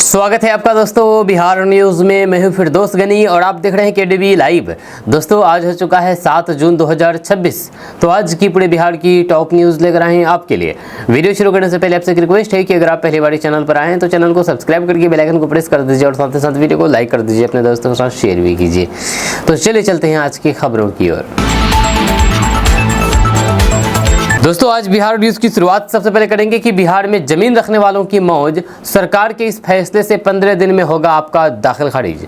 स्वागत है आपका दोस्तों बिहार न्यूज़ में। मैं हूं फिर दोस्त गनी और आप देख रहे हैं केडीबी लाइव। दोस्तों आज हो चुका है 7 जून 2026। तो आज की पूरे बिहार की टॉप न्यूज़ लेकर आए हैं आपके लिए। वीडियो शुरू करने से पहले आपसे एक रिक्वेस्ट है कि अगर आप पहली बार चैनल पर आए हैं तो चैनल को सब्सक्राइब करके बेल आइकन को प्रेस कर दीजिए और साथ ही साथ वीडियो को लाइक कर दीजिए, अपने दोस्तों के साथ शेयर भी कीजिए। तो चलिए चलते हैं आज की खबरों की ओर। दोस्तों आज बिहार न्यूज़ की शुरुआत सबसे पहले करेंगे कि बिहार में जमीन रखने वालों की मौज। सरकार के इस फैसले से 15 दिन में होगा आपका दाखिल खारिज।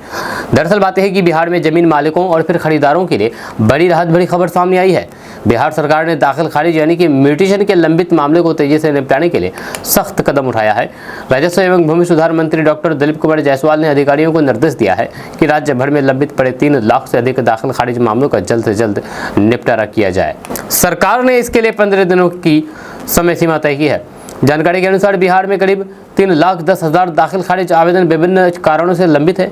दरअसल बात है कि बिहार में जमीन मालिकों और फिर खरीदारों के लिए बड़ी राहत भरी खबर सामने आई है। बिहार सरकार ने दाखिल खारिज यानी कि म्यूटेशन के लंबित मामले को तेजी से निपटाने के लिए सख्त कदम उठाया है। राजस्व एवं भूमि सुधार मंत्री डॉक्टर दिलीप कुमार जायसवाल ने अधिकारियों को निर्देश दिया है कि राज्य भर में लंबित पड़े 3 लाख से अधिक दाखिल खारिज मामलों का जल्द से जल्द निपटारा किया जाए। सरकार ने इसके लिए 15 दिनों की समय सीमा तय की है। जानकारी के अनुसार बिहार में करीब 3,10,000 दाखिल खारिज आवेदन विभिन्न कारणों से लंबित है।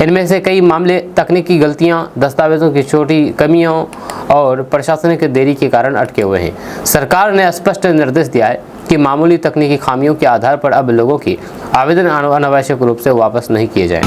इनमें से कई मामले तकनीकी गलतियां, दस्तावेजों की छोटी कमियों और प्रशासनिक देरी के कारण अटके हुए हैं। सरकार ने स्पष्ट निर्देश दिया है कि मामूली तकनीकी खामियों के आधार पर अब लोगों की आवेदन अनावश्यक रूप से वापस नहीं किए जाएं।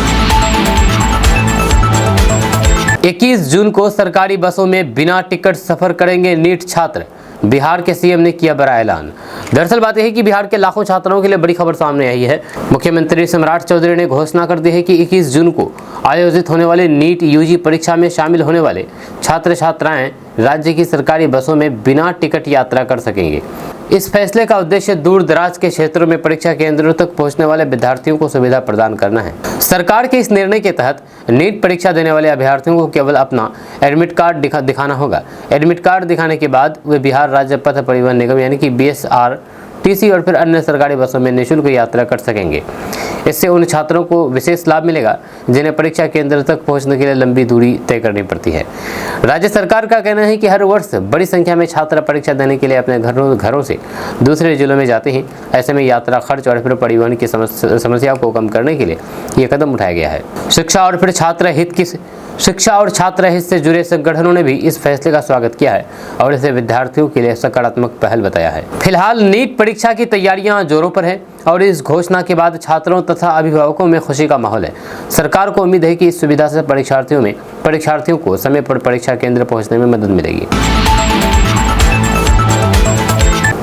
21 जून को सरकारी बसों में बिना टिकट सफर करेंगे नीट छात्र। बिहार के सीएम ने किया बड़ा ऐलान। दरअसल बात यह है कि बिहार के लाखों छात्रों के लिए बड़ी खबर सामने आई है। मुख्यमंत्री सम्राट चौधरी ने घोषणा कर दी है कि 21 जून को आयोजित होने वाले नीट यूजी परीक्षा में शामिल होने वाले छात्र छात्राएं राज्य की सरकारी बसों में बिना टिकट यात्रा कर सकेंगे। इस फैसले का उद्देश्य दूर दराज के क्षेत्रों में परीक्षा केंद्रों तक पहुंचने वाले विद्यार्थियों को सुविधा प्रदान करना है। सरकार के इस निर्णय के तहत नीट परीक्षा देने वाले अभ्यर्थियों को केवल अपना एडमिट कार्ड दिखाना होगा। एडमिट कार्ड दिखाने के बाद वे बिहार राज्य पथ परिवहन निगम यानी कि BSRTC और फिर अन्य सरकारी बसों में निःशुल्क यात्रा कर सकेंगे। इससे उन छात्रों को विशेष लाभ मिलेगा जिन्हें परीक्षा केंद्र तक पहुंचने के लिए लंबी दूरी तय करनी पड़ती है। राज्य सरकार का कहना है कि हर वर्ष बड़ी संख्या में छात्र परीक्षा देने के लिए अपने घरों से दूसरे जिलों में जाते हैं। ऐसे में यात्रा खर्च और फिर परिवहन की समस्या को कम करने के लिए ये कदम उठाया गया है। शिक्षा और छात्र हित से जुड़े संगठनों ने भी इस फैसले का स्वागत किया है और इसे विद्यार्थियों के लिए सकारात्मक पहल बताया है। फिलहाल नीट परीक्षा की तैयारियां जोरों पर है और इस घोषणा के बाद छात्रों तथा अभिभावकों में खुशी का माहौल है। सरकार को उम्मीद है कि इस सुविधा से परीक्षार्थियों को समय पर परीक्षा केंद्र पहुंचने में मदद मिलेगी।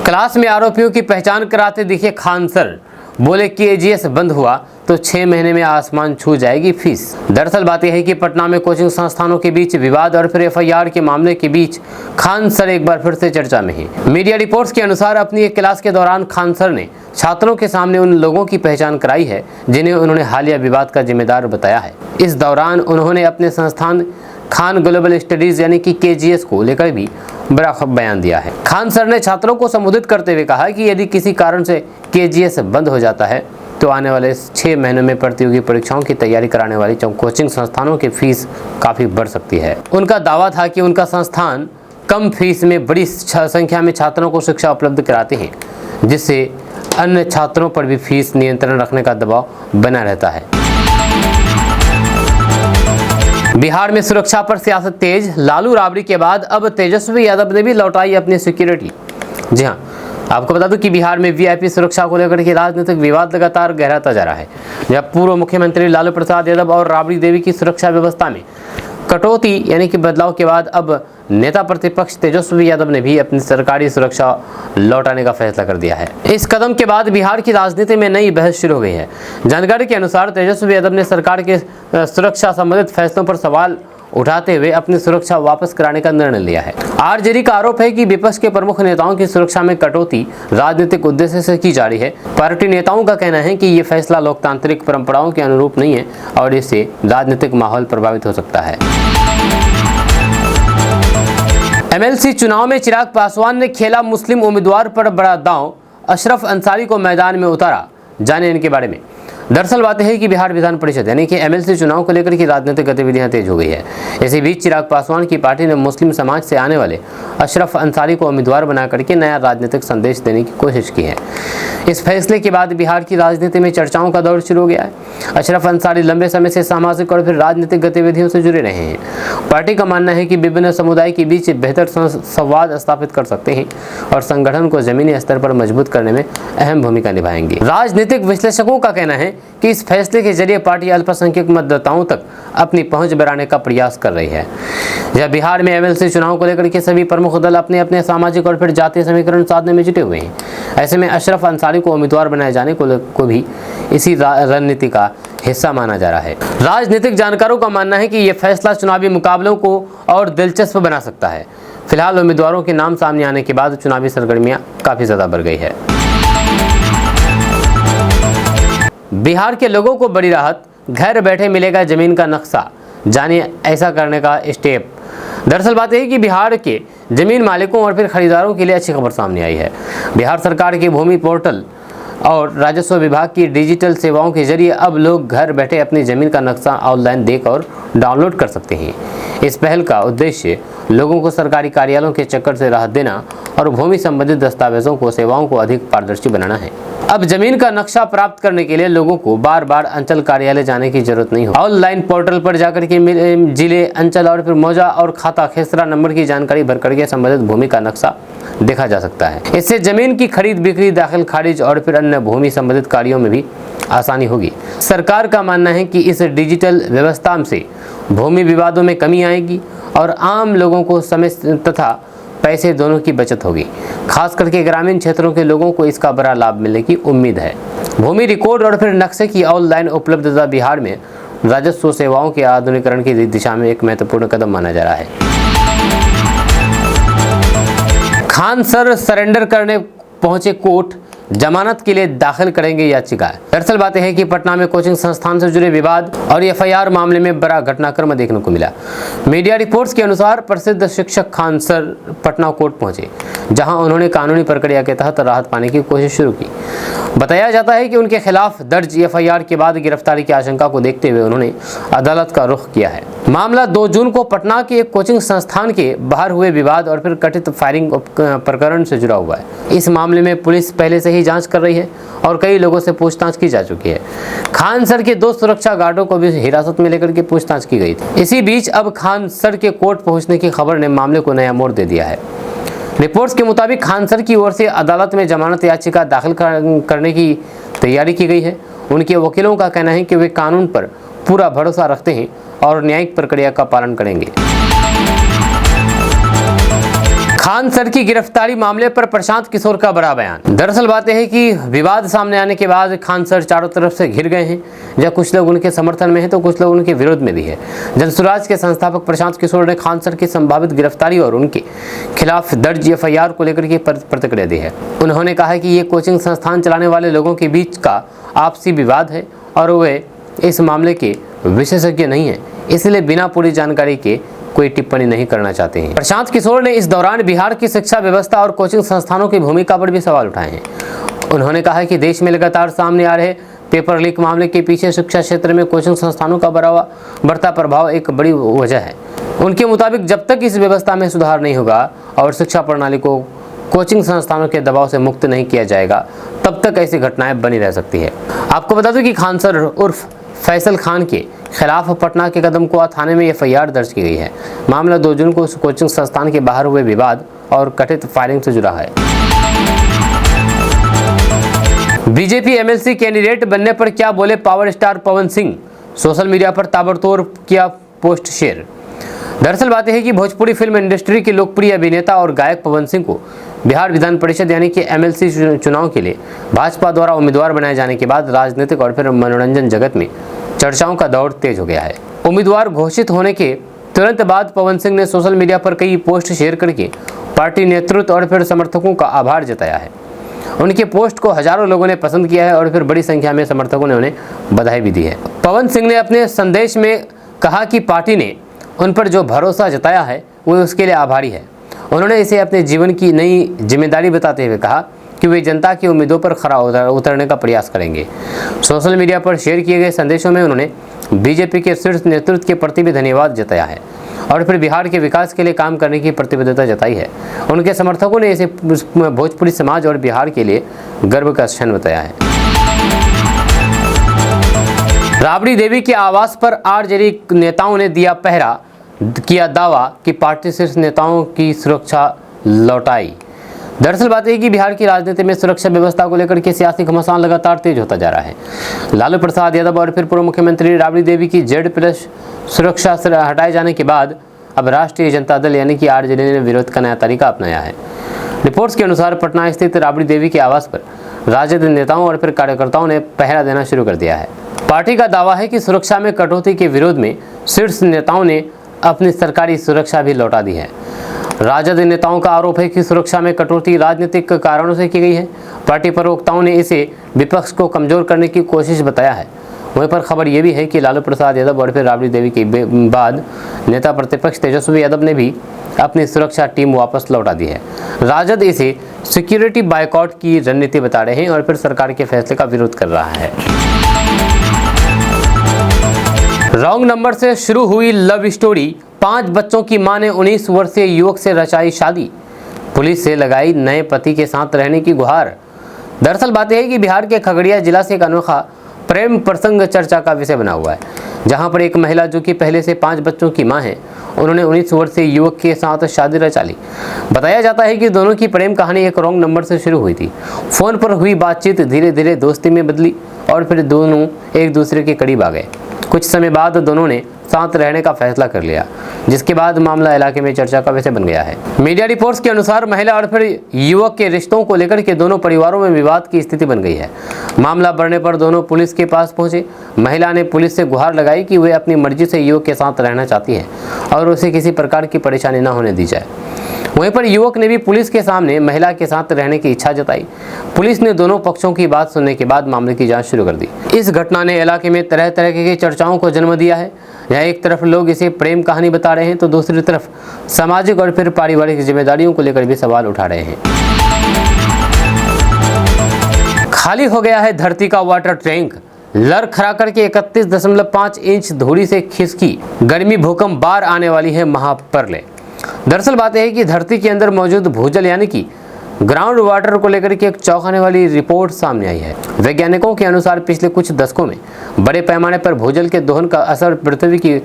क्लास में आरोपियों की पहचान कराते दिखे खान सर, बोले KGS बंद हुआ तो 6 महीने में आसमान छू जाएगी फीस। दरअसल बात यह है कि पटना में कोचिंग संस्थानों के बीच विवाद और फिर FIR के मामले के बीच खान सर एक बार फिर से चर्चा में हैं। मीडिया रिपोर्ट्स के अनुसार अपनी एक क्लास के दौरान खान सर ने छात्रों के सामने उन लोगों की पहचान कराई है जिन्हें उन्होंने हालिया विवाद का जिम्मेदार बताया है। इस दौरान उन्होंने अपने संस्थान खान ग्लोबल स्टडीज यानी कि KGS को लेकर भी बड़ा बयान दिया है। खान सर ने छात्रों को संबोधित करते हुए कहा कि यदि किसी कारण से KGS बंद हो जाता है तो आने वाले 6 महीनों में प्रतियोगी परीक्षाओं की तैयारी कराने वाली कोचिंग संस्थानों की फीस काफ़ी बढ़ सकती है। उनका दावा था कि उनका संस्थान कम फीस में बड़ी संख्या में छात्रों को शिक्षा उपलब्ध कराते हैं, जिससे अन्य छात्रों पर भी फीस नियंत्रण रखने का दबाव बना रहता है। बिहार में सुरक्षा पर सियासत तेज। लालू राबड़ी के बाद अब तेजस्वी यादव ने भी लौटाई अपनी सिक्योरिटी। जी हाँ, आपको बता दूं कि बिहार में VIP सुरक्षा को लेकर के राजनीतिक विवाद लगातार गहराता जा रहा है। जब पूर्व मुख्यमंत्री लालू प्रसाद यादव और राबड़ी देवी की सुरक्षा व्यवस्था में कटौती यानी कि बदलाव के बाद अब नेता प्रतिपक्ष तेजस्वी यादव ने भी अपनी सरकारी सुरक्षा लौटाने का फैसला कर दिया है। इस कदम के बाद बिहार की राजनीति में नई बहस शुरू हो गई है। जानकारी के अनुसार तेजस्वी यादव ने सरकार के सुरक्षा संबंधित फैसलों पर सवाल उठाते हुए अपनी सुरक्षा वापस कराने का निर्णय लिया है। RJD का आरोप है कि विपक्ष के प्रमुख नेताओं की सुरक्षा में कटौती राजनीतिक उद्देश्य से की जा रही है। पार्टी नेताओं का कहना है कि ये फैसला लोकतांत्रिक परंपराओं के अनुरूप नहीं है और इससे राजनीतिक माहौल प्रभावित हो सकता है। MLC चुनाव में चिराग पासवान ने खेला मुस्लिम उम्मीदवार पर बड़ा दांव, अशरफ अंसारी को मैदान में उतारा। जाने इनके बारे में। दरअसल बात है कि बिहार विधान परिषद यानी कि MLC चुनाव को लेकर की राजनीतिक गतिविधियां तेज हो गई है। इसी बीच चिराग पासवान की पार्टी ने मुस्लिम समाज से आने वाले अशरफ अंसारी को उम्मीदवार बना करके नया राजनीतिक संदेश देने की कोशिश की है। इस फैसले के बाद बिहार की राजनीति में चर्चाओं का दौर शुरू हो गया है। अशरफ अंसारी लंबे समय से सामाजिक और फिर राजनीतिक गतिविधियों से जुड़े रहे हैं। पार्टी का मानना है कि विभिन्न समुदाय के बीच बेहतर संवाद स्थापित कर सकते हैं और संगठन को जमीनी स्तर पर मजबूत करने में अहम भूमिका निभाएंगे। राजनीतिक विश्लेषकों का कहना है हैं कि इस फैसले के जरिए पार्टी अल्पसंख्यक मतदाताओं तक अपनी पहुंच बढ़ाने का प्रयास कर रही है। जब बिहार में एमएलसी चुनाव को लेकर के सभी प्रमुख दल अपने अपने सामाजिक और फिर जातीय समीकरण साधने में जुटे हुए हैं, ऐसे में अशरफ अंसारी को उम्मीदवार बनाए जाने को भी इसी रणनीति का हिस्सा माना जा रहा है। राजनीतिक जानकारों का मानना है कि यह फैसला चुनावी मुकाबलों को और दिलचस्प बना सकता है। फिलहाल उम्मीदवारों के नाम सामने आने के बाद चुनावी सरगर्मियां काफी ज्यादा बढ़ गई है। बिहार के लोगों को बड़ी राहत, घर बैठे मिलेगा जमीन का नक्शा, जानिए ऐसा करने का स्टेप। दरअसल बात यह है कि बिहार के जमीन मालिकों और फिर खरीदारों के लिए अच्छी खबर सामने आई है। बिहार सरकार के भूमि पोर्टल और राजस्व विभाग की डिजिटल सेवाओं के जरिए अब लोग घर बैठे अपनी जमीन का नक्शा ऑनलाइन देख और डाउनलोड कर सकते हैं। इस पहल का उद्देश्य लोगों को सरकारी कार्यालयों के चक्कर से राहत देना और भूमि संबंधित दस्तावेजों को सेवाओं को अधिक पारदर्शी बनाना है। अब जमीन का नक्शा प्राप्त करने के लिए लोगों को बार बार अंचल कार्यालय जाने की जरूरत नहीं हो। ऑनलाइन पोर्टल पर जाकर के जिले, अंचल और फिर मौजा और खाता खेसरा नंबर की जानकारी भर करके संबंधित भूमि का नक्शा देखा जा सकता है। इससे जमीन की खरीद बिक्री, दाखिल खारिज और फिर अन्य भूमि संबंधित कार्यों में भी आसानी होगी। सरकार का मानना है कि इस डिजिटल व्यवस्था से भूमि विवादों में कमी आएगी और आम लोगों को समय तथा पैसे दोनों की बचत होगी। खास करके ग्रामीण क्षेत्रों के लोगों को इसका बड़ा लाभ मिलने की उम्मीद है। भूमि रिकॉर्ड और फिर नक्शे की ऑनलाइन उपलब्धता बिहार में राजस्व सेवाओं के आधुनिकीकरण की दिशा में एक महत्वपूर्ण कदम माना जा रहा है। खान सर सरेंडर करने पहुंचे कोर्ट, जमानत के लिए दाखिल करेंगे याचिका। दरअसल बात है कि पटना में कोचिंग संस्थान से जुड़े विवाद और एफआईआर मामले में बड़ा घटनाक्रम देखने को मिला। मीडिया रिपोर्ट्स के अनुसार प्रसिद्ध शिक्षक खान सर पटना कोर्ट पहुंचे, जहां उन्होंने कानूनी प्रक्रिया के तहत राहत पाने की कोशिश शुरू की। बताया जाता है कि उनके खिलाफ दर्ज एफआईआर के बाद गिरफ्तारी की आशंका को देखते हुए उन्होंने अदालत का रुख किया है। मामला 2 जून को पटना के एक कोचिंग संस्थान के बाहर हुए विवाद और फिर कथित फायरिंग प्रकरण से जुड़ा हुआ है। इस मामले में पुलिस पहले से ही जांच कर रही है और कई लोगों से पूछताछ की जा चुकी है। खान सर के 2 सुरक्षा गार्डों को भी हिरासत में लेकर के पूछताछ की गई थी। इसी बीच अब खान सर के कोर्ट पहुंचने की खबर ने मामले को नया मोड़ दे दिया है। रिपोर्ट्स के मुताबिक खान सर की ओर से अदालत में जमानत याचिका दाखिल करने की तैयारी की गई है। उनके वकीलों का कहना है कि वे कानून पर पूरा भरोसा रखते हैं और न्यायिक प्रक्रिया का पालन करेंगे। खान सर की गिरफ्तारी मामले पर प्रशांत किशोर का बड़ा बयान। दरअसल बात यह है कि विवाद सामने आने के बाद खान सर चारों तरफ से घिर गए हैं। जहाँ कुछ लोग उनके समर्थन में हैं तो कुछ लोग उनके विरोध में भी है। जनसुराज के संस्थापक प्रशांत किशोर ने खान सर की संभावित गिरफ्तारी और उनके खिलाफ दर्ज एफआईआर को लेकर के प्रतिक्रिया दी है। उन्होंने कहा है कि ये कोचिंग संस्थान चलाने वाले लोगों के बीच का आपसी विवाद है और वे इस मामले के विशेषज्ञ नहीं है, इसलिए बिना पूरी जानकारी के कोई टिप्पणी नहीं करना चाहते हैं। प्रशांत किशोर ने इस दौरान बिहार की शिक्षा व्यवस्था और कोचिंग संस्थानों की भूमिका पर भी सवाल उठाए हैं। उन्होंने कहा है कि देश में लगातार सामने आ रहे पेपर लीक मामले के पीछे शिक्षा क्षेत्र में कोचिंग संस्थानों का बढ़ता प्रभाव एक बड़ी वजह है। उनके मुताबिक जब तक इस व्यवस्था में सुधार नहीं होगा और शिक्षा प्रणाली को कोचिंग संस्थानों के दबाव से मुक्त नहीं किया जाएगा, तब तक ऐसी घटनाएं बनी रह सकती है। आपको बता दूं कि खान सर उर्फ फैसल खान के खिलाफ पटना के कदमकुआ थाने में एफआईआर दर्ज की गई है। मामला 2 जून को उस कोचिंग संस्थान के बाहर हुए विवाद और कथित फायरिंग से जुड़ा है। बीजेपी एमएलसी कैंडिडेट बनने पर क्या बोले power star Pawan Singh, social media पर ताबड़तोड़ किया पोस्ट शेयर। दरअसल बात यह है कि भोजपुरी फिल्म इंडस्ट्री के लोकप्रिय अभिनेता और गायक पवन सिंह को बिहार विधान परिषद यानी कि एमएलसी चुनाव के लिए भाजपा द्वारा उम्मीदवार बनाए जाने के बाद राजनीतिक और फिर मनोरंजन जगत में चर्चाओं का दौर तेज हो गया है। उम्मीदवार घोषित होने के तुरंत बाद पवन सिंह ने सोशल मीडिया पर कई पोस्ट शेयर करके पार्टी नेतृत्व और फिर समर्थकों का आभार जताया है। उनके पोस्ट को हजारों लोगों ने पसंद किया है और फिर बड़ी संख्या में समर्थकों ने उन्हें बधाई भी दी है। पवन सिंह ने अपने संदेश में कहा कि पार्टी ने उन पर जो भरोसा जताया है वो उसके लिए आभारी है। उन्होंने इसे अपने जीवन की नई जिम्मेदारी बताते हुए कहा कि वे जनता की उम्मीदों पर खरा उतरने का प्रयास करेंगे। सोशल मीडिया पर शेयर किए गए संदेशों में उन्होंने बीजेपी के शीर्ष नेतृत्व के प्रति भी धन्यवाद जताया है और फिर बिहार के विकास के लिए काम करने की प्रतिबद्धता जताई है। उनके समर्थकों ने इसे भोजपुरी समाज और बिहार के लिए गर्व का क्षण बताया है। राबड़ी देवी के आवास पर आरजेडी नेताओं ने दिया पहरा, किया दावा कि पार्टी शीर्ष नेताओं की सुरक्षा लौटाई। दरअसल बात है कि बिहार की राजनीति में सुरक्षा व्यवस्था को लेकर के सियासी घमासान लगातार तेज होता जा रहा है। लालू प्रसाद यादव और फिर पूर्व मुख्यमंत्री राबड़ी देवी की Z+ सुरक्षा से हटाए जाने के बाद अब राष्ट्रीय जनता दल यानी कि RJD ने विरोध का नया तरीका अपनाया है। रिपोर्ट्स के अनुसार पटना स्थित राबड़ी देवी के आवास पर राजद नेताओं और फिर कार्यकर्ताओं ने पहरा देना शुरू कर दिया है। पार्टी का दावा है कि सुरक्षा में कटौती के विरोध में शीर्ष नेताओं ने अपनी सरकारी सुरक्षा भी लौटा दी है। राजद नेताओं का आरोप है कि सुरक्षा में कटौती राजनीतिक कारणों से की गई है। पार्टी प्रवक्ताओं ने इसे विपक्ष को कमजोर करने की कोशिश बताया है। वहीं पर खबर यह भी है कि लालू प्रसाद यादव और फिर राबड़ी देवी के बाद नेता प्रतिपक्ष तेजस्वी यादव ने भी अपनी सुरक्षा टीम वापस लौटा दी है। राजद इसे सिक्योरिटी बायकॉट की रणनीति बता रहे हैं और फिर सरकार के फैसले का विरोध कर रहा है। रॉन्ग नंबर से शुरू हुई लव स्टोरी, 5 बच्चों की मां ने 19 वर्षीय युवक से रचाई शादी, पुलिस से लगाई नए पति के साथ रहने की गुहार। दरअसल बात यह है कि बिहार के खगड़िया जिला से एक अनोखा प्रेम प्रसंग चर्चा का विषय बना हुआ है, जहां पर एक महिला जो कि पहले से 5 बच्चों की मां है, उन्होंने 19 वर्षीय युवक के साथ शादी रचा ली। बताया जाता है कि दोनों की प्रेम कहानी एक रॉन्ग नंबर से शुरू हुई थी। फोन पर हुई बातचीत धीरे धीरे दोस्ती में बदली और फिर दोनों एक दूसरे के करीब आ गए। कुछ समय बाद दोनों ने साथ रहने का फैसला कर लिया, जिसके बाद मामला इलाके में चर्चा का विषय बन गया है। मीडिया रिपोर्ट्स के अनुसार महिला और फिर युवक के रिश्तों को लेकर के दोनों परिवारों में विवाद की स्थिति बन गई है। मामला बढ़ने पर दोनों पुलिस के पास पहुंचे। महिला ने पुलिस से गुहार लगाई कि वे अपनी मर्जी से युवक के साथ रहना चाहती है और उसे किसी प्रकार की परेशानी न होने दी जाए। वहीं पर युवक ने भी पुलिस के सामने महिला के साथ रहने की इच्छा जताई। पुलिस ने दोनों पक्षों की बात सुनने के बाद मामले की जांच शुरू कर दी। इस घटना ने इलाके में तरह तरह की चर्चाओं को जन्म दिया है। यहाँ एक तरफ लोग इसे प्रेम कहानी बता रहे हैं तो दूसरी तरफ सामाजिक और फिर पारिवारिक जिम्मेदारियों को लेकर भी सवाल उठा रहे हैं। खाली हो गया है धरती का वाटर टैंक, लड़खड़ा करके 31.5 इंच धूड़ी से खिसकी गर्मी भूकंप, बार आने वाली है महाप्रलय। दरअसल बात यह है कि धरती के अंदर मौजूद भूजल यानी कि ग्राउंड वाटर को लेकर के एक चौंकाने वाली रिपोर्ट सामने आई है। वैज्ञानिकों के अनुसार पिछले कुछ दशकों में बड़े पैमाने पर भूजल के दोहन का असर पृथ्वी की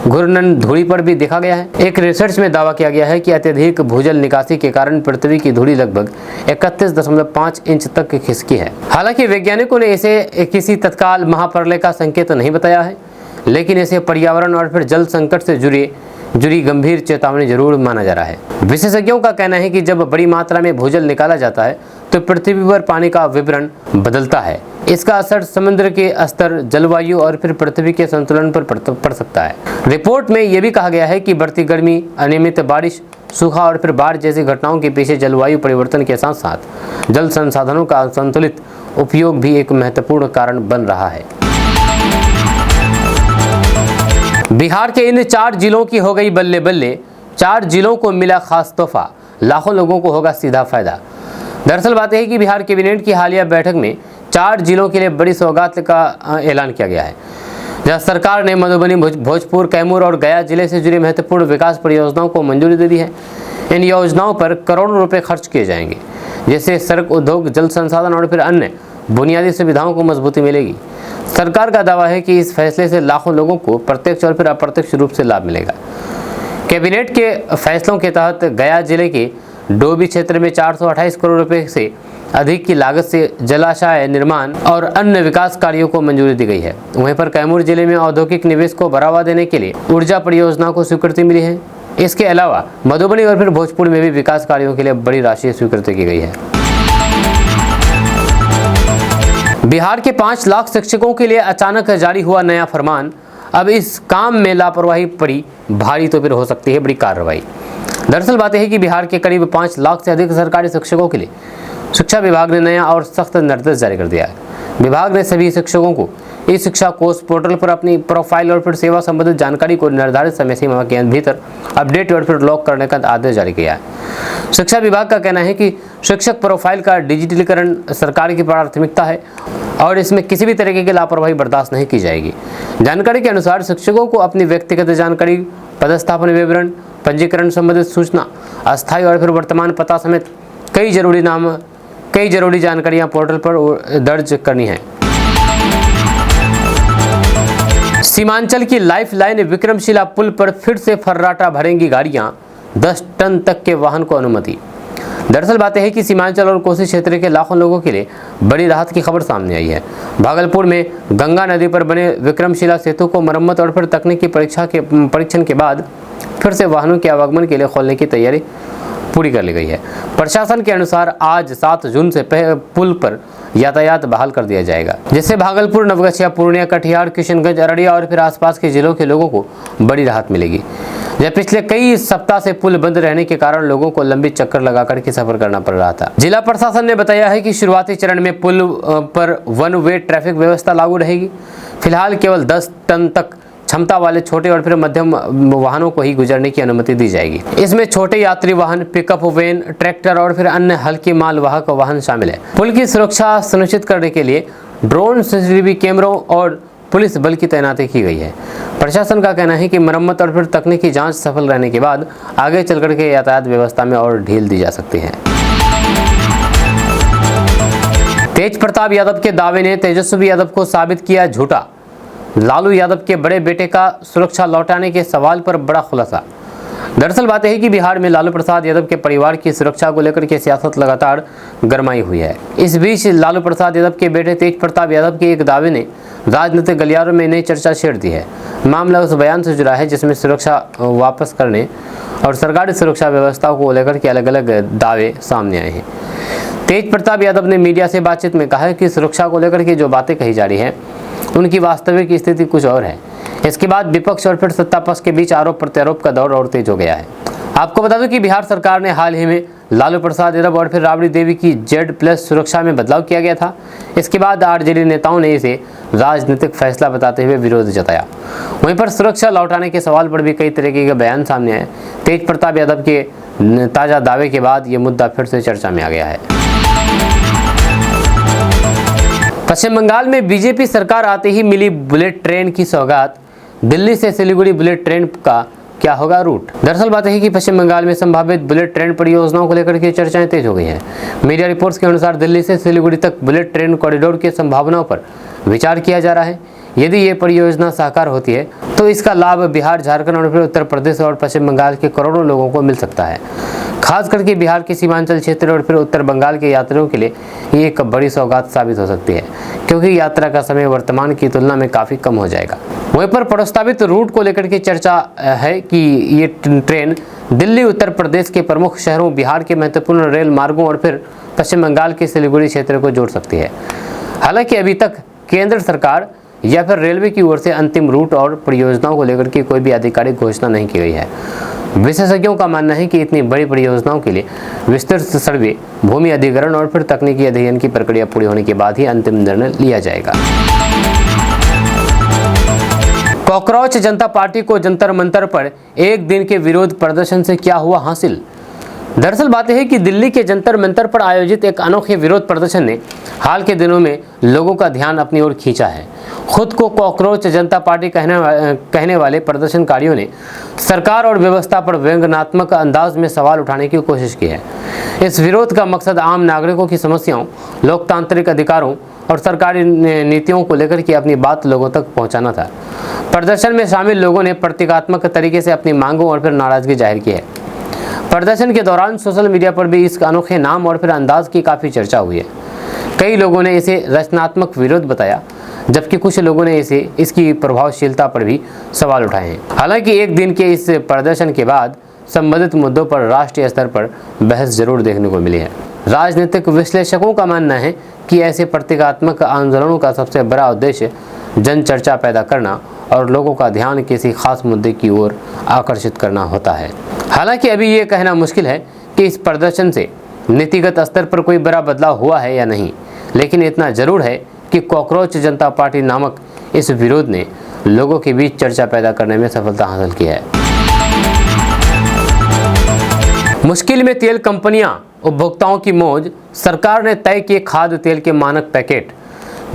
घूर्णन धुरी पर भी देखा गया है। एक रिसर्च में दावा किया गया है कि अत्यधिक भूजल निकासी के कारण पृथ्वी की धुरी लगभग 31.5 इंच तक खिसकी है। हालांकि वैज्ञानिकों ने इसे किसी तत्काल महाप्रलय का संकेत नहीं बताया है, लेकिन इसे पर्यावरण और फिर जल संकट से जुड़ी गंभीर चेतावनी जरूर माना जा रहा है। विशेषज्ञों का कहना है कि जब बड़ी मात्रा में भूजल निकाला जाता है तो पृथ्वी पर पानी का विवरण बदलता है। इसका असर समुद्र के स्तर, जलवायु और फिर पृथ्वी के संतुलन पर पड़ सकता है। रिपोर्ट में यह भी कहा गया है कि बढ़ती गर्मी, अनियमित बारिश, सूखा और फिर बाढ़ जैसी घटनाओं के पीछे जलवायु परिवर्तन के साथ साथ जल संसाधनों का संतुलित उपयोग भी एक महत्वपूर्ण कारण बन रहा है। बिहार के इन 4 जिलों की हो गई बल्ले बल्ले, 4 जिलों को मिला खास तोहफा, लाखों लोगों को होगा सीधा फायदा। दरअसल बात यह है कि बिहार कैबिनेट की हालिया बैठक में 4 जिलों के लिए बड़ी सौगात का ऐलान किया गया है, जहां सरकार ने मधुबनी, भोजपुर, कैमूर और गया जिले से जुड़ी महत्वपूर्ण विकास परियोजनाओं को मंजूरी दे दी है। इन योजनाओं पर करोड़ों रुपए खर्च किए जाएंगे, जिससे सड़क, उद्योग, जल संसाधन और फिर अन्य बुनियादी सुविधाओं को मजबूती मिलेगी। सरकार का दावा है कि इस फैसले से लाखों लोगों को प्रत्यक्ष और फिर अप्रत्यक्ष रूप से लाभ मिलेगा। कैबिनेट के फैसलों के तहत गया जिले के डोभी क्षेत्र में 428 करोड़ रुपए से अधिक की लागत से जलाशय निर्माण और अन्य विकास कार्यों को मंजूरी दी गई है। वहीं पर कैमूर जिले में औद्योगिक निवेश को बढ़ावा देने के लिए ऊर्जा परियोजना को स्वीकृति मिली है। इसके अलावा मधुबनी और फिर भोजपुर में भी विकास कार्यों के लिए बड़ी राशि स्वीकृति की गई है। बिहार के 5 लाख शिक्षकों के लिए अचानक जारी हुआ नया फरमान। अब इस काम में लापरवाही पड़ी भारी तो फिर हो सकती है बड़ी कार्रवाई। दरअसल बात यह है कि बिहार के करीब 5 लाख से अधिक सरकारी शिक्षकों के लिए शिक्षा विभाग ने नया और सख्त निर्देश जारी कर दिया है। विभाग ने सभी शिक्षकों को इस शिक्षा कोर्स पोर्टल पर अपनी प्रोफाइल और फिर सेवा संबंधित जानकारी को निर्धारित समय सीमा के भीतर अपडेट और फिर लॉक करने का आदेश जारी किया है। शिक्षा विभाग का कहना है कि शिक्षक प्रोफाइल का डिजिटलीकरण सरकार की प्राथमिकता है और इसमें किसी भी तरीके की लापरवाही बर्दाश्त नहीं की जाएगी। जानकारी के अनुसार शिक्षकों को अपनी व्यक्तिगत जानकारी, पदस्थापन विवरण, पंजीकरण संबंधित सूचना, अस्थायी और फिर वर्तमान पता समेत कई जरूरी जानकारियां पोर्टल पर दर्ज करनी है। सीमांचल की लाइफलाइन विक्रमशिला पुल पर फिर से फर्राटा भरेंगी गाड़ियां, 10 टन तक के वाहन को अनुमति। दरअसल बात है कि सीमांचल और कोसी क्षेत्र के लाखों लोगों के लिए बड़ी राहत की खबर सामने आई है। भागलपुर में गंगा नदी पर बने विक्रमशिला सेतु को मरम्मत और फिर तकनीकी परीक्षण के बाद फिर से वाहनों के आवागमन के लिए खोलने की तैयारी पूरी कर ली गई है। प्रशासन के अनुसार आज 7 जून से पुल पर यातायात बहाल कर दिया जाएगा, जिससे भागलपुर, नवगछिया, पूर्णिया, कटिहार, किशनगंज, अररिया और फिर आसपास के जिलों के लोगों को बड़ी राहत मिलेगी। जब पिछले कई सप्ताह से पुल बंद रहने के कारण लोगों को लंबी चक्कर लगाकर के सफर करना पड़ रहा था। जिला प्रशासन ने बताया है कि शुरुआती चरण में पुल पर वन वे ट्रैफिक व्यवस्था लागू रहेगी। फिलहाल केवल 10 टन तक क्षमता वाले छोटे और फिर मध्यम वाहनों को ही गुजरने की अनुमति दी जाएगी। इसमें छोटे यात्री वाहन, पिकअप वैन, ट्रैक्टर और फिर अन्य हल्की मालवाहक वाहन शामिल है। पुल की सुरक्षा सुनिश्चित करने के लिए ड्रोन, सीसीटीवी कैमरों और पुलिस बल की तैनाती की गई है। प्रशासन का कहना है कि मरम्मत और फिर तकनीकी जांच सफल रहने के बाद आगे चलकर के यातायात व्यवस्था में और ढील दी जा सकती है। तेज प्रताप यादव के दावे ने तेजस्वी यादव को साबित किया झूठा। लालू यादव के बड़े बेटे का सुरक्षा लौटाने के सवाल पर बड़ा खुलासा। दरअसल बात है कि बिहार में लालू प्रसाद यादव के परिवार की सुरक्षा को लेकर के सियासत लगातार गरमाई हुई है। इस बीच लालू प्रसाद यादव के बेटे तेज प्रताप यादव के एक दावे ने राजनीतिक गलियारों में नई चर्चा छेड़ दी है। मामला उस बयान से जुड़ा है जिसमें सुरक्षा वापस करने और सरकारी सुरक्षा व्यवस्था को लेकर के अलग अलग दावे सामने आए हैं। तेज प्रताप यादव ने मीडिया से बातचीत में कहा है कि सुरक्षा को लेकर के जो बातें कही जा रही है उनकी वास्तविक स्थिति कुछ और है। इसके बाद विपक्ष और फिर सत्ता पक्ष के बीच आरोप प्रत्यारोप का दौर और तेज हो गया है। आपको बता दूं कि बिहार सरकार ने हाल ही में लालू प्रसाद यादव और फिर राबड़ी देवी की Z+ सुरक्षा में बदलाव किया गया था। इसके बाद आरजेडी नेताओं ने इसे राजनीतिक फैसला बताते हुए विरोध जताया। वहीं पर सुरक्षा लौटाने के सवाल पर भी कई तरीके के बयान सामने आए। तेज प्रताप यादव के ताज़ा दावे के बाद ये मुद्दा फिर से चर्चा में आ गया है। पश्चिम बंगाल में बीजेपी सरकार आते ही मिली बुलेट ट्रेन की सौगात। दिल्ली से सिलीगुड़ी बुलेट ट्रेन का क्या होगा रूट। दरअसल बात है कि पश्चिम बंगाल में संभावित बुलेट ट्रेन परियोजनाओं को लेकर के चर्चाएं तेज हो गई हैं। मीडिया रिपोर्ट्स के अनुसार दिल्ली से सिलीगुड़ी तक बुलेट ट्रेन कॉरिडोर की संभावनाओं पर विचार किया जा रहा है। यदि ये परियोजना साकार होती है तो इसका लाभ बिहार, झारखंड और फिर उत्तर प्रदेश और पश्चिम बंगाल के करोड़ों लोगों को मिल सकता है। खास करके बिहार के सीमांचल क्षेत्र और फिर उत्तर बंगाल के यात्रियों के लिए ये एक बड़ी सौगात साबित हो सकती है, क्योंकि यात्रा का समय वर्तमान की तुलना में काफ़ी कम हो जाएगा। वहीं पर प्रस्तावित रूट को लेकर के चर्चा है कि ये ट्रेन दिल्ली, उत्तर प्रदेश के प्रमुख शहरों, बिहार के महत्वपूर्ण रेल मार्गों और फिर पश्चिम बंगाल के सिलीगुड़ी क्षेत्र को जोड़ सकती है। हालांकि अभी तक केंद्र सरकार या फिर रेलवे की ओर से अंतिम रूट और परियोजनाओं को लेकर के कोई भी आधिकारिक घोषणा नहीं की गई है। विशेषज्ञों का मानना है कि इतनी बड़ी परियोजनाओं के लिए विस्तृत सर्वे, भूमि अधिग्रहण और फिर तकनीकी अध्ययन की प्रक्रिया पूरी होने के बाद ही अंतिम निर्णय लिया जाएगा। कॉकरोच जनता पार्टी को जंतर मंतर पर एक दिन के विरोध प्रदर्शन से क्या हुआ हासिल। दरअसल बात है कि दिल्ली के जंतर मंतर पर आयोजित एक अनोखे विरोध प्रदर्शन ने हाल के दिनों में लोगों का ध्यान अपनी ओर खींचा है। खुद को कॉकरोच जनता पार्टी कहने वाले प्रदर्शनकारियों ने सरकार और व्यवस्था पर व्यंग्यात्मक अंदाज में सवाल उठाने की कोशिश की है। इस विरोध का मकसद आम नागरिकों की समस्याओं, लोकतांत्रिक अधिकारों और सरकारी नीतियों को लेकर के अपनी बात लोगों तक पहुंचाना था। प्रदर्शन में शामिल लोगों ने प्रतीकात्मक तरीके से अपनी मांगों और फिर नाराजगी जाहिर की है। प्रदर्शन के दौरान सोशल मीडिया पर भी इस अनोखे नाम और फिर अंदाज की काफ़ी चर्चा हुई है। कई लोगों ने इसे रचनात्मक विरोध बताया, जबकि कुछ लोगों ने इसकी प्रभावशीलता पर भी सवाल उठाए हैं। हालांकि एक दिन के इस प्रदर्शन के बाद संबंधित मुद्दों पर राष्ट्रीय स्तर पर बहस जरूर देखने को मिली है। राजनीतिक विश्लेषकों का मानना है कि ऐसे प्रतीकात्मक आंदोलनों का सबसे बड़ा उद्देश्य जन चर्चा पैदा करना और लोगों का ध्यान किसी खास मुद्दे की ओर आकर्षित करना होता है। हालांकि अभी ये कहना मुश्किल है कि इस प्रदर्शन से नीतिगत स्तर पर कोई बड़ा बदलाव हुआ है या नहीं, लेकिन इतना जरूर है कि कॉकरोच जनता पार्टी नामक इस विरोध ने लोगों के बीच चर्चा पैदा करने में सफलता हासिल की है। मुश्किल में तेल कंपनियां, उपभोक्ताओं की मौज, सरकार ने तय किए खाद्य तेल के मानक पैकेट।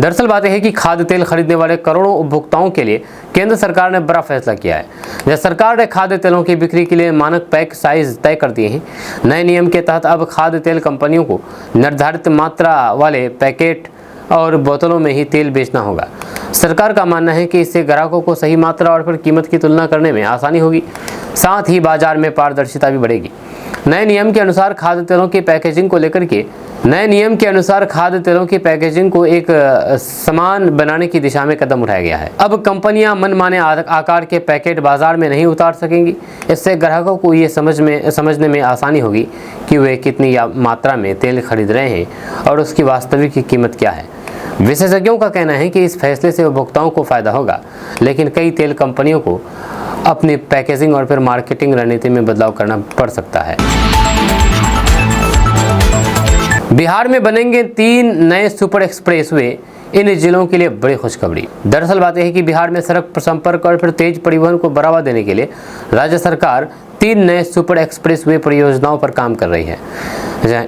दरअसल बात यह है कि खाद्य तेल खरीदने वाले करोड़ों उपभोक्ताओं के लिए केंद्र सरकार ने बड़ा फैसला किया है। जब सरकार ने खाद्य तेलों की बिक्री के लिए मानक पैक साइज तय कर दिए हैं। नए नियम के तहत अब खाद्य तेल कंपनियों को निर्धारित मात्रा वाले पैकेट और बोतलों में ही तेल बेचना होगा। सरकार का मानना है कि इससे ग्राहकों को सही मात्रा और फिर कीमत की तुलना करने में आसानी होगी। साथ ही बाजार में पारदर्शिता भी बढ़ेगी। नए नियम के अनुसार खाद्य तेलों की पैकेजिंग को एक समान बनाने की दिशा में कदम उठाया गया है। अब कंपनियां मनमाने आकार के पैकेट बाजार में नहीं उतार सकेंगी। इससे ग्राहकों को ये समझने में आसानी होगी कि वे कितनी मात्रा में तेल खरीद रहे हैं और उसकी वास्तविक कीमत क्या है। विशेषज्ञों का कहना है कि इस फैसले से उपभोक्ताओं को फायदा होगा, लेकिन कई तेल कंपनियों को अपनी पैकेजिंग और फिर मार्केटिंग रणनीति में बदलाव करना पड़ सकता है। बिहार में बनेंगे 3 नए सुपर एक्सप्रेसवे, इन जिलों के लिए बड़ी खुशखबरी। दरअसल बात यह है कि बिहार में सड़क संपर्क और फिर तेज परिवहन को बढ़ावा देने के लिए राज्य सरकार 3 नए सुपर एक्सप्रेसवे परियोजनाओं पर काम कर रही है।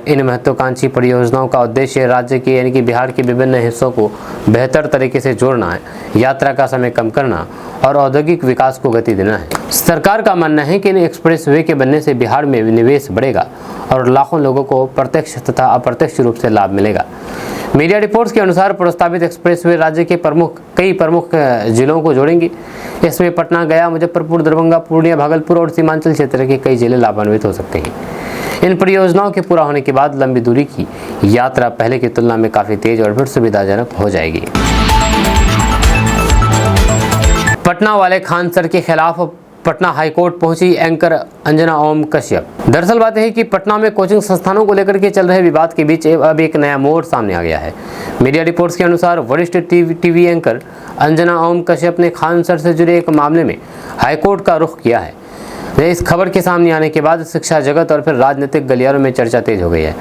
इन महत्वाकांक्षी परियोजनाओं का उद्देश्य राज्य के यानी कि बिहार के विभिन्न हिस्सों को बेहतर तरीके से जोड़ना है, यात्रा का समय कम करना और औद्योगिक विकास को गति देना है। सरकार का मानना है कि इन एक्सप्रेसवे के बनने से बिहार में निवेश बढ़ेगा और लाखों लोगों को प्रत्यक्ष तथा अप्रत्यक्ष रूप से लाभ मिलेगा। मीडिया रिपोर्ट्स के अनुसार प्रस्तावित एक्सप्रेसवे राज्य के कई प्रमुख जिलों को जोड़ेंगे। इसमें पटना, गया, मुजफ्फरपुर, दरभंगा, पूर्णिया, भागलपुर और सीमांचल क्षेत्र के कई जिले लाभान्वित हो सकते हैं। इन परियोजनाओं के पूरा होने के बाद लंबी दूरी की यात्रा पहले की तुलना में काफी तेज और फिर सुविधाजनक हो जाएगी। पटना वाले खान सर के खिलाफ पटना हाईकोर्ट पहुंची एंकर अंजना ओम कश्यप। दरअसल बात है कि पटना में कोचिंग संस्थानों को लेकर के चल रहे विवाद के बीच अब एक नया मोड़ सामने आ गया है। मीडिया रिपोर्ट्स के अनुसार वरिष्ठ टीवी एंकर अंजना ओम कश्यप ने खान सर से जुड़े एक मामले में हाईकोर्ट का रुख किया है। इस खबर के सामने आने के बाद शिक्षा जगत और फिर राजनीतिक गलियारों में चर्चा तेज हो गई है।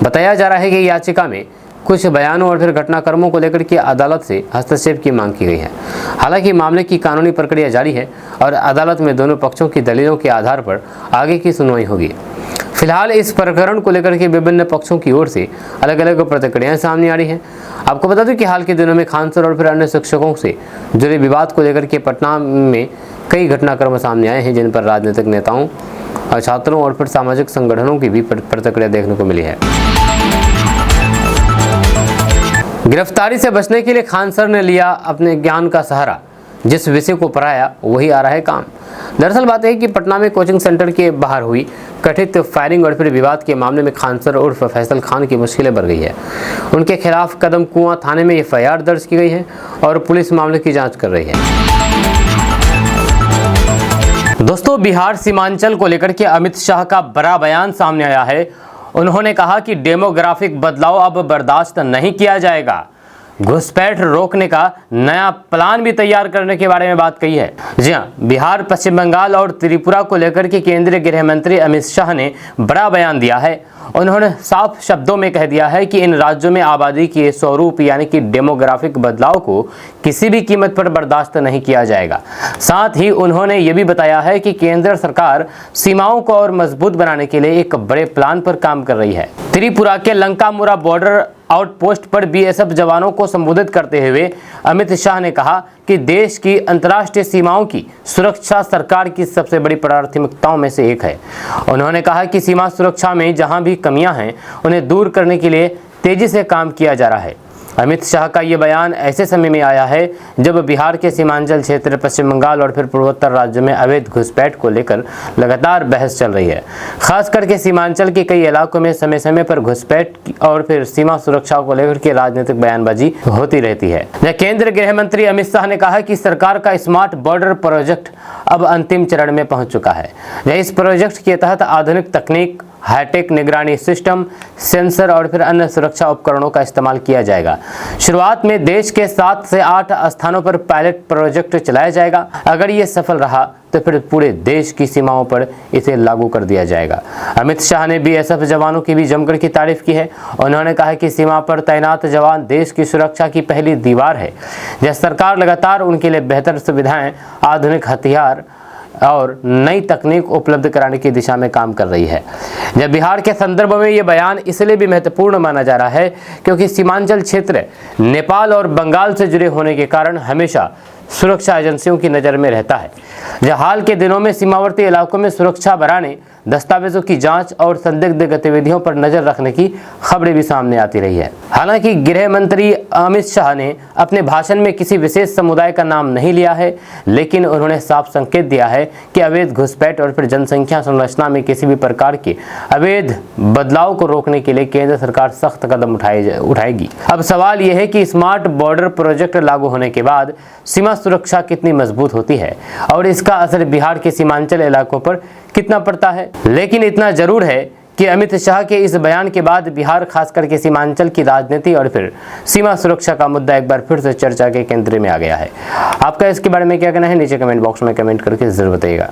बताया जा रहा है कि याचिका में कुछ बयानों और फिर घटनाक्रमों को लेकर के अदालत से हस्तक्षेप की मांग की गई है। हालांकि मामले की कानूनी प्रक्रिया जारी है और अदालत में दोनों पक्षों की दलीलों के आधार पर आगे की सुनवाई होगी। फिलहाल इस प्रकरण को लेकर के विभिन्न पक्षों की ओर से अलग अलग प्रतिक्रियाएं सामने आ रही हैं। आपको बता दूं कि हाल के दिनों में खान सर और फिर अन्य शिक्षकों से जुड़े विवाद को लेकर के पटना में कई घटनाक्रम सामने आए हैं, जिन पर राजनीतिक नेताओं, छात्रों और फिर सामाजिक संगठनों की भी प्रतिक्रिया देखने को मिली है। गिरफ्तारी से बचने के लिए खान सर ने लिया अपने ज्ञान का सहारा, जिस विषय को पढ़ाया वही आ रहा है काम। दरअसल बात है कि पटना में कोचिंग सेंटर के बाहर हुई कथित फायरिंग और फिर विवाद के मामले में खान सर उर्फ फैसल खान की मुश्किलें बढ़ गई है। उनके खिलाफ कदम कुआं थाने में FIR दर्ज की गई है और पुलिस मामले की जांच कर रही है। दोस्तों, बिहार सीमांचल को लेकर के अमित शाह का बड़ा बयान सामने आया है। उन्होंने कहा कि डेमोग्राफिक बदलाव अब बर्दाश्त नहीं किया जाएगा। घुसपैठ रोकने का नया प्लान भी तैयार करने के बारे में बात कही है। जी हां, बिहार, पश्चिम बंगाल और त्रिपुरा को लेकर के केंद्रीय गृह मंत्री अमित शाह ने बड़ा बयान दिया है। उन्होंने साफ शब्दों में कह दिया है कि इन राज्यों में आबादी के स्वरूप यानी कि डेमोग्राफिक बदलाव को किसी भी कीमत पर बर्दाश्त नहीं किया जाएगा। साथ ही उन्होंने ये भी बताया है कि केंद्र सरकार सीमाओं को और मजबूत बनाने के लिए एक बड़े प्लान पर काम कर रही है। त्रिपुरा के लंकामुरा बॉर्डर आउटपोस्ट पर BSF जवानों को संबोधित करते हुए अमित शाह ने कहा कि देश की अंतर्राष्ट्रीय सीमाओं की सुरक्षा सरकार की सबसे बड़ी प्राथमिकताओं में से एक है। उन्होंने कहा कि सीमा सुरक्षा में जहां भी कमियां हैं उन्हें दूर करने के लिए तेजी से काम किया जा रहा है। अमित शाह का ये बयान ऐसे समय में आया है जब बिहार के सीमांचल क्षेत्र, पश्चिम बंगाल और फिर पूर्वोत्तर राज्यों में अवैध घुसपैठ को लेकर लगातार बहस चल रही है। खास करके सीमांचल के कई इलाकों में समय समय पर घुसपैठ और फिर सीमा सुरक्षा को लेकर के राजनीतिक बयानबाजी होती रहती है। केंद्रीय गृह मंत्री अमित शाह ने कहा कि सरकार का स्मार्ट बॉर्डर प्रोजेक्ट अब अंतिम चरण में पहुंच चुका है। इस प्रोजेक्ट के तहत आधुनिक तकनीक, हाईटेक निगरानी सिस्टम, सेंसर और फिर अन्य सुरक्षा उपकरणों का इस्तेमाल किया जाएगा। शुरुआत में देश के 7 से 8 स्थानों पर पायलट प्रोजेक्ट चलाया जाएगा। अगर ये सफल रहा तो फिर पूरे देश की सीमाओं पर इसे लागू कर दिया जाएगा। अमित शाह ने BSF जवानों की भी जमकर की तारीफ की है। उन्होंने कहा कि सीमा पर तैनात जवान देश की सुरक्षा की पहली दीवार है। यह सरकार लगातार उनके लिए बेहतर सुविधाएं, आधुनिक हथियार और नई तकनीक उपलब्ध कराने की दिशा में काम कर रही है। जब बिहार के संदर्भ में ये बयान इसलिए भी महत्वपूर्ण माना जा रहा है क्योंकि सीमांचल क्षेत्र नेपाल और बंगाल से जुड़े होने के कारण हमेशा सुरक्षा एजेंसियों की नज़र में रहता है। जहां हाल के दिनों में सीमावर्ती इलाकों में सुरक्षा बढ़ाने, दस्तावेजों की जांच और संदिग्ध गतिविधियों पर नजर रखने की खबरें भी सामने आती रही है। हालांकि गृह मंत्री अमित शाह ने अपने भाषण में किसी विशेष समुदाय का नाम नहीं लिया है, लेकिन उन्होंने साफ संकेत दिया है कि अवैध घुसपैठ और फिर जनसंख्या संरचना में किसी भी प्रकार के अवैध बदलाव को रोकने के लिए केंद्र सरकार सख्त कदम उठाएगी। अब सवाल यह है कि स्मार्ट बॉर्डर प्रोजेक्ट लागू होने के बाद सीमा सुरक्षा कितनी मजबूत होती है और इसका असर बिहार के सीमांचल इलाकों पर कितना पड़ता है। लेकिन इतना जरूर है कि अमित शाह के इस बयान के बाद बिहार खास करके सीमांचल की राजनीति और फिर सीमा सुरक्षा का मुद्दा एक बार फिर से चर्चा के केंद्र में आ गया है। आपका इसके बारे में क्या कहना है, नीचे कमेंट बॉक्स में कमेंट करके जरूर बताइएगा।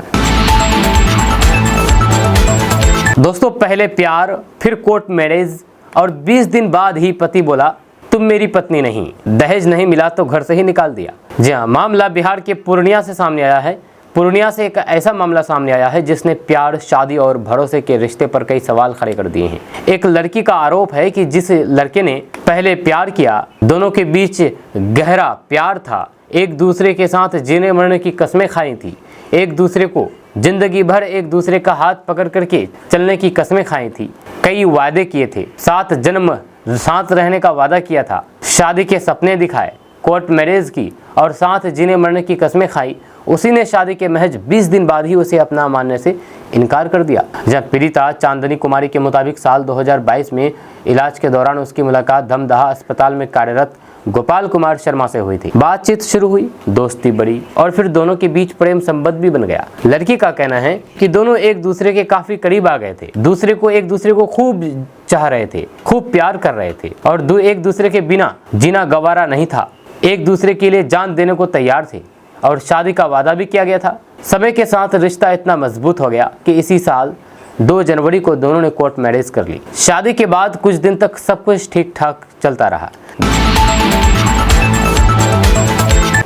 दोस्तों, पहले प्यार, फिर कोर्ट मैरिज और 20 दिन बाद ही पति बोला तुम मेरी पत्नी नहीं, दहेज नहीं मिला तो घर से ही निकाल दिया। जी हाँ, मामला बिहार के पूर्णिया से सामने आया है। पूर्णिया से एक ऐसा मामला सामने आया है जिसने प्यार, शादी और भरोसे के रिश्ते पर कई सवाल खड़े कर दिए हैं। एक लड़की का आरोप है कि जिस लड़के ने पहले प्यार किया, दोनों के बीच गहरा प्यार था, एक दूसरे के साथ जीने मरने की कस्में खाई थी, एक दूसरे को जिंदगी भर एक दूसरे का हाथ पकड़ करके चलने की कस्में खाई थी, कई वादे किए थे, 7 जन्म साथ रहने का वादा किया था, शादी के सपने दिखाए, कोर्ट मैरिज की और साथ जीने मरने की कस्में खाई। उसी ने शादी के महज 20 दिन बाद ही उसे अपना मानने से इनकार कर दिया। जब पीड़िता चांदनी कुमारी के मुताबिक साल 2022 में इलाज के दौरान उसकी मुलाकात धमदाहा अस्पताल में कार्यरत गोपाल कुमार शर्मा से हुई थी। बातचीत शुरू हुई, दोस्ती बढ़ी और फिर दोनों के बीच प्रेम संबंध भी बन गया। लड़की का कहना है कि दोनों एक दूसरे के काफी करीब आ गए थे, एक दूसरे को खूब चाह रहे थे, खूब प्यार कर रहे थे और एक दूसरे के बिना जीना गवारा नहीं था, एक दूसरे के लिए जान देने को तैयार थे और शादी का वादा भी किया गया था। समय के साथ रिश्ता इतना मजबूत हो गया कि इसी साल 2 जनवरी को दोनों ने कोर्ट मैरिज कर ली। शादी के बाद कुछ दिन तक सब कुछ ठीक ठाक चलता रहा।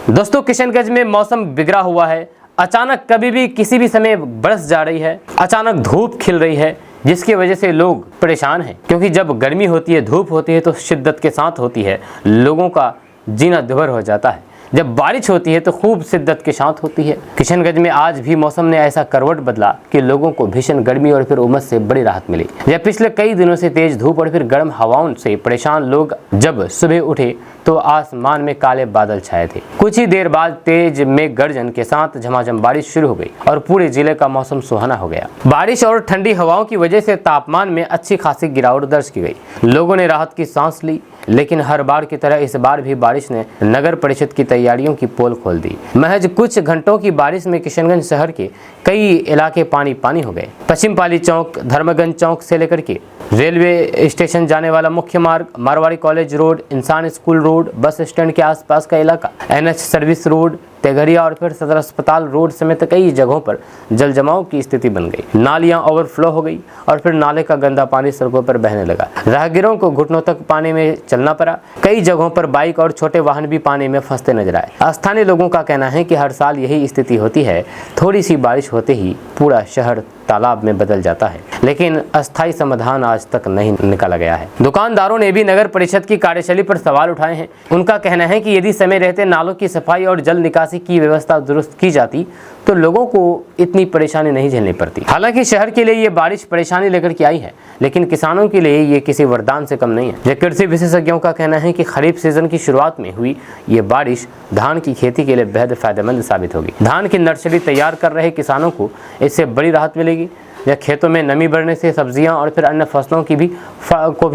दोस्तों, किशनगंज में मौसम बिगड़ा हुआ है। अचानक कभी भी किसी भी समय बरस जा रही है, अचानक धूप खिल रही है, जिसकी वजह से लोग परेशान हैं। क्योंकि जब गर्मी होती है, धूप होती है तो शिद्दत के साथ होती है, लोगों का जीना दुभर हो जाता है। जब बारिश होती है तो खूब शिद्दत के साथ होती है। किशनगंज में आज भी मौसम ने ऐसा करवट बदला कि लोगों को भीषण गर्मी और फिर उमस से बड़ी राहत मिली। जब पिछले कई दिनों से तेज धूप और फिर गर्म हवाओं से परेशान लोग जब सुबह उठे तो आसमान में काले बादल छाए थे। कुछ ही देर बाद तेज मेघ गर्जन के साथ झमाझम बारिश शुरू हो गई और पूरे जिले का मौसम सुहाना हो गया। बारिश और ठंडी हवाओं की वजह से तापमान में अच्छी खासी गिरावट दर्ज की गई। लोगों ने राहत की सांस ली, लेकिन हर बार की तरह इस बार भी बारिश ने नगर परिषद की तैयारियों की पोल खोल दी। महज कुछ घंटों की बारिश में किशनगंज शहर के कई इलाके पानी पानी हो गए। पश्चिम पाली चौक, धर्मगंज चौक से लेकर के रेलवे स्टेशन जाने वाला मुख्य मार्ग, मारवाड़ी कॉलेज रोड, इंसान स्कूल रोड, बस स्टैंड के आसपास का इलाका, NH सर्विस रोड, तेघरिया और फिर सदर अस्पताल रोड समेत कई जगहों पर जल जमाव की स्थिति बन गई। नालियां ओवरफ्लो हो गई और फिर नाले का गंदा पानी सड़कों पर बहने लगा। राहगीरों को घुटनों तक पानी में चलना पड़ा। कई जगहों पर बाइक और छोटे वाहन भी पानी में फंसते नजर आए। स्थानीय लोगों का कहना है कि हर साल यही स्थिति होती है, थोड़ी सी बारिश होते ही पूरा शहर तालाब में बदल जाता है, लेकिन अस्थायी समाधान आज तक नहीं निकाला गया है। दुकानदारों ने भी नगर परिषद की कार्यशैली पर सवाल उठाए हैं। उनका कहना है कि यदि समय रहते नालों की सफाई और जल निकासी की व्यवस्था दुरुस्त की जाती तो लोगों को इतनी परेशानी नहीं झेलनी पड़ती। हालांकि शहर के लिए ये बारिश परेशानी लेकर के आई है, लेकिन किसानों के लिए ये किसी वरदान से कम नहीं है। कृषि विशेषज्ञों का कहना है कि खरीफ सीजन की शुरुआत में हुई ये बारिश धान की खेती के लिए बेहद फायदेमंद साबित होगी। धान की नर्सरी तैयार कर रहे किसानों को इससे बड़ी राहत मिलेगी। या खेतों में नमी बढ़ने से सब्जियां और फिर अन्य फसलों की भी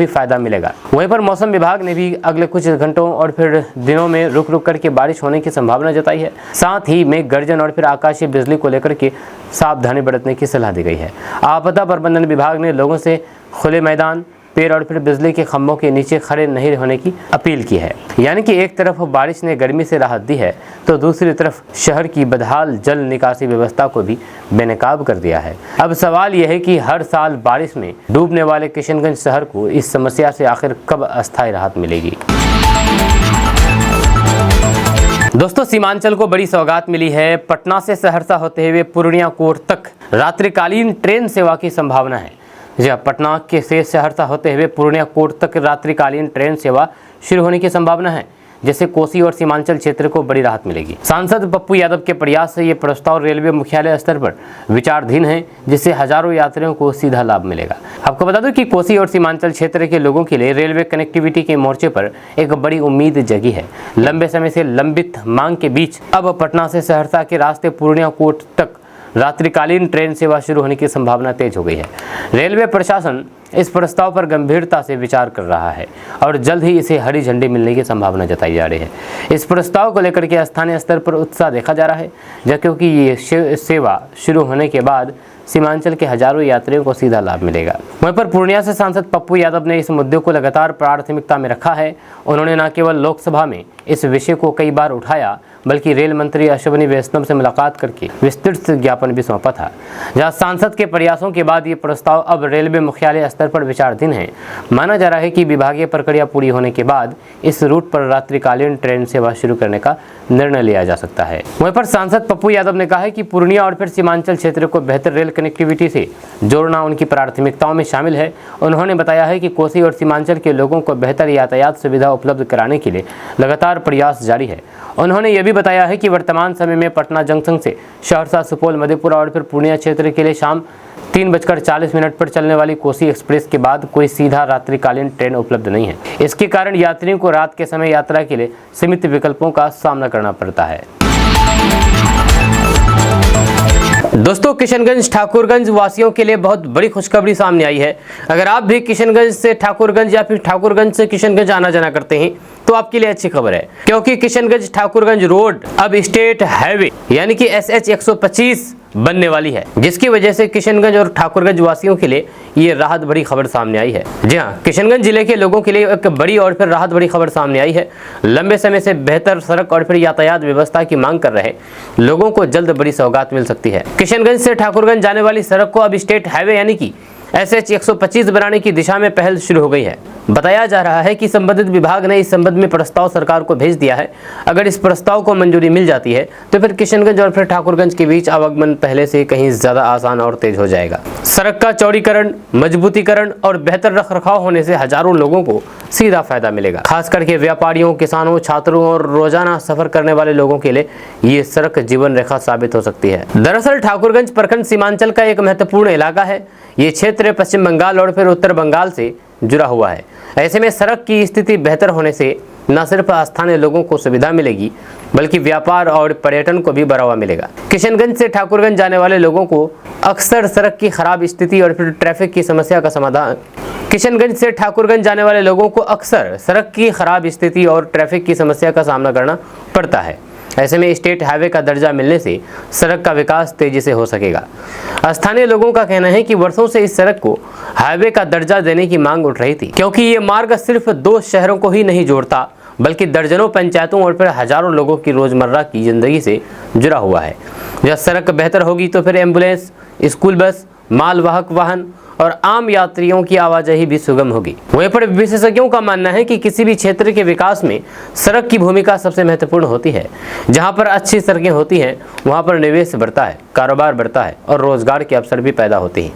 फायदा मिलेगा। वहीं पर मौसम विभाग ने भी अगले कुछ घंटों और फिर दिनों में रुक रुक करके बारिश होने की संभावना जताई है। साथ ही मेघ गर्जन और फिर आकाशीय बिजली को लेकर के सावधानी बरतने की सलाह दी गई है। आपदा प्रबंधन विभाग ने लोगों से खुले मैदान, पेड़ और फिर बिजली के खंभों के नीचे खड़े नहीं होने की अपील की है। यानी कि एक तरफ बारिश ने गर्मी से राहत दी है तो दूसरी तरफ शहर की बदहाल जल निकासी व्यवस्था को भी बेनकाब कर दिया है। अब सवाल यह है कि हर साल बारिश में डूबने वाले किशनगंज शहर को इस समस्या से आखिर कब अस्थायी राहत मिलेगी। दोस्तों, सीमांचल को बड़ी सौगात मिली है। पटना से सहरसा होते हुए पूर्णिया कोर्ट तक रात्रिकालीन ट्रेन सेवा की संभावना है। जी, पटना के से सहरसा होते हुए पूर्णिया कोर्ट तक रात्रिकालीन ट्रेन सेवा शुरू होने की संभावना है। जिससे कोसी और सीमांचल क्षेत्र को बड़ी राहत मिलेगी। सांसद पप्पू यादव के प्रयास से ये प्रस्ताव रेलवे मुख्यालय स्तर पर विचाराधीन है, जिससे हजारों यात्रियों को सीधा लाभ मिलेगा। आपको बता दूं कि कोसी और सीमांचल क्षेत्र के लोगों के लिए रेलवे कनेक्टिविटी के मोर्चे पर एक बड़ी उम्मीद जगी है। लंबे समय से लंबित मांग के बीच अब पटना से सहरसा के रास्ते पूर्णिया कोट तक रात्रिकालीन ट्रेन सेवा शुरू होने की संभावना तेज हो गई है। रेलवे प्रशासन इस प्रस्ताव पर गंभीरता से विचार कर रहा है और जल्द ही इसे हरी झंडी मिलने की संभावना जताई जा रही है। इस प्रस्ताव को लेकर के स्थानीय स्तर पर उत्साह देखा जा रहा है, क्योंकि ये सेवा शुरू होने के बाद सीमांचल के हजारों यात्रियों को सीधा लाभ मिलेगा। वहीं पर पूर्णिया से सांसद पप्पू यादव ने इस मुद्दे को लगातार प्राथमिकता में रखा है। उन्होंने न केवल लोकसभा में इस विषय को कई बार उठाया, बल्कि रेल मंत्री अश्विनी वैष्णव से मुलाकात करके विस्तृत ज्ञापन भी सौंपा था। जहां सांसद के प्रयासों के बाद ये प्रस्ताव अब रेलवे मुख्यालय स्तर पर विचाराधीन है। माना जा रहा है कि विभागीय प्रक्रिया पूरी होने के बाद इस रूट पर रात्रिकालीन ट्रेन सेवा शुरू करने का निर्णय लिया जा सकता है। वहीं पर सांसद पप्पू यादव ने कहा है कि पूर्णिया और फिर सीमांचल क्षेत्र को बेहतर रेल कनेक्टिविटी से जोड़ना उनकी प्राथमिकताओं में शामिल है। उन्होंने बताया है कि कोसी और सीमांचल के लोगों को बेहतर यातायात सुविधा उपलब्ध कराने के लिए लगातार प्रयास जारी है। उन्होंने यह भी बताया है कि वर्तमान समय में पटना जंक्शन से सहरसा, सुपौल, मधेपुरा और फिर पूर्णिया क्षेत्र के लिए शाम 3:40 पर चलने वाली कोसी एक्सप्रेस के बाद कोई सीधा रात्रिकालीन ट्रेन उपलब्ध नहीं है। इसके कारण यात्रियों को रात के समय यात्रा के लिए सीमित विकल्पों का सामना करना पड़ता है। दोस्तों, किशनगंज ठाकुरगंज वासियों के लिए बहुत बड़ी खुशखबरी सामने आई है। अगर आप भी किशनगंज से ठाकुरगंज या फिर ठाकुरगंज से किशनगंज आना जाना करते हैं तो आपके लिए अच्छी खबर है, क्योंकि किशनगंज ठाकुरगंज रोड अब स्टेट हाईवे यानी कि SH 125 बनने वाली है, जिसकी वजह से किशनगंज और ठाकुरगंज वासियों के लिए ये राहत भरी खबर सामने आई है। जी हाँ, किशनगंज जिले के लोगों के लिए एक बड़ी और फिर राहत भरी खबर सामने आई है। लंबे समय से बेहतर सड़क और फिर यातायात व्यवस्था की मांग कर रहे लोगों को जल्द बड़ी सौगात मिल सकती है। किशनगंज से ठाकुरगंज जाने वाली सड़क को अब स्टेट हाईवे यानी कि SH 125 बनाने की दिशा में पहल शुरू हो गई है। बताया जा रहा है कि संबंधित विभाग ने इस संबंध में प्रस्ताव सरकार को भेज दिया है। अगर इस प्रस्ताव को मंजूरी मिल जाती है तो फिर किशनगंज और फिर ठाकुरगंज के बीच आवागमन पहले से कहीं ज्यादा आसान और तेज हो जाएगा। सड़क का चौड़ीकरण, मजबूतीकरण और बेहतर रखरखाव होने से हजारों लोगों को सीधा फायदा मिलेगा। खास करके व्यापारियों, किसानों, छात्रों और रोजाना सफर करने वाले लोगों के लिए ये सड़क जीवन रेखा साबित हो सकती है। दरअसल ठाकुरगंज प्रखंड सीमांचल का एक महत्वपूर्ण इलाका है। ये क्षेत्र पश्चिम बंगाल और फिर उत्तर बंगाल से जुड़ा हुआ है। ऐसे में सड़क की स्थिति बेहतर होने से न सिर्फ स्थानीय लोगों को सुविधा मिलेगी, बल्कि व्यापार और पर्यटन को भी बढ़ावा मिलेगा। किशनगंज से ठाकुरगंज जाने वाले लोगों को अक्सर सड़क की खराब स्थिति और फिर ट्रैफिक की समस्या का समाधान किशनगंज से ठाकुरगंज जाने वाले लोगों को अक्सर सड़क की खराब स्थिति और ट्रैफिक की समस्या का सामना करना पड़ता है। ऐसे में स्टेट हाईवे का दर्जा मिलने से सड़क का विकास तेजी से हो सकेगा। स्थानीय लोगों का कहना है कि वर्षों से इस सड़क को हाईवे का दर्जा देने की मांग उठ रही थी, क्योंकि ये मार्ग सिर्फ 2 शहरों को ही नहीं जोड़ता, बल्कि दर्जनों पंचायतों और फिर हजारों लोगों की रोजमर्रा की जिंदगी से जुड़ा हुआ है। जब सड़क बेहतर होगी तो फिर एम्बुलेंस, स्कूल बस, मालवाहक वाहन और आम यात्रियों की आवाजाही भी सुगम होगी। वहीं पर विशेषज्ञों का मानना है कि किसी भी क्षेत्र के विकास में सड़क की भूमिका सबसे महत्वपूर्ण होती है। जहां पर अच्छी सड़कें होती हैं, वहां पर निवेश बढ़ता है, कारोबार बढ़ता है और रोजगार के अवसर भी पैदा होते हैं।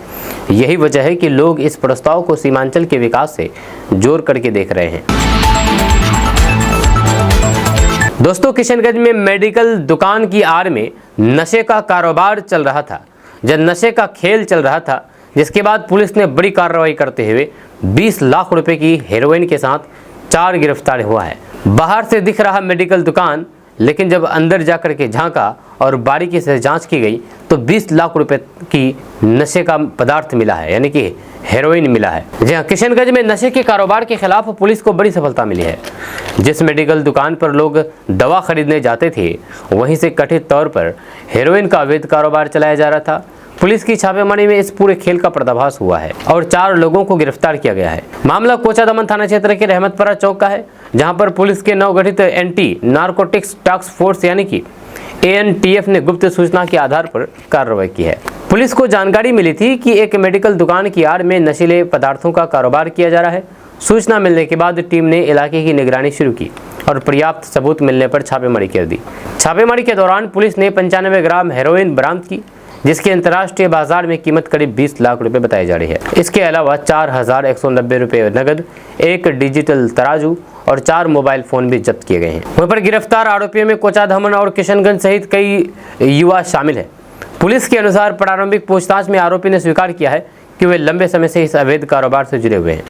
यही वजह है कि लोग इस प्रस्ताव को सीमांचल के विकास से जोड़ करके देख रहे हैं। दोस्तों, किशनगंज में मेडिकल दुकान की आड़ में नशे का कारोबार चल रहा था, जब नशे का खेल चल रहा था, जिसके बाद पुलिस ने बड़ी कार्रवाई करते हुए 20 लाख रुपए की हेरोइन के साथ 4 गिरफ्तार हुआ है। बाहर से दिख रहा मेडिकल दुकान, लेकिन जब अंदर जाकर के झांका और बारीकी से जांच की गई तो 20 लाख रुपए की नशे का पदार्थ मिला है, यानी कि हेरोइन मिला है। जी हाँ, किशनगंज में नशे के कारोबार के खिलाफ पुलिस को बड़ी सफलता मिली है। जिस मेडिकल दुकान पर लोग दवा खरीदने जाते थे, वहीं से कथित तौर पर हेरोइन का अवैध कारोबार चलाया जा रहा था। पुलिस की छापेमारी में इस पूरे खेल का पर्दाफाश हुआ है और 4 लोगों को गिरफ्तार किया गया है। मामला कोचादमन थाना क्षेत्र के रहमतपरा चौक का है, जहां पर पुलिस के नवगठित एंटी नारकोटिक्स टास्क फोर्स यानी कि ANTF ने गुप्त सूचना के आधार पर कार्रवाई की है। पुलिस को जानकारी मिली थी कि एक मेडिकल दुकान की आड़ में नशीले पदार्थों का कारोबार किया जा रहा है। सूचना मिलने के बाद टीम ने इलाके की निगरानी शुरू की और पर्याप्त सबूत मिलने पर छापेमारी कर दी। छापेमारी के दौरान पुलिस ने 95 ग्राम हेरोइन बरामद की, जिसकी अंतर्राष्ट्रीय बाजार में कीमत करीब 20 लाख रुपए बताई जा रही है। इसके अलावा 4190 रुपए नगद, एक डिजिटल तराजू और 4 मोबाइल फोन भी जब्त किए गए हैं। वहीं पर गिरफ्तार आरोपियों में कोचाधामन और किशनगंज सहित कई युवा शामिल है। पुलिस के अनुसार प्रारंभिक पूछताछ में आरोपी ने स्वीकार किया है कि वे लंबे समय से इस अवैध कारोबार से जुड़े हुए हैं।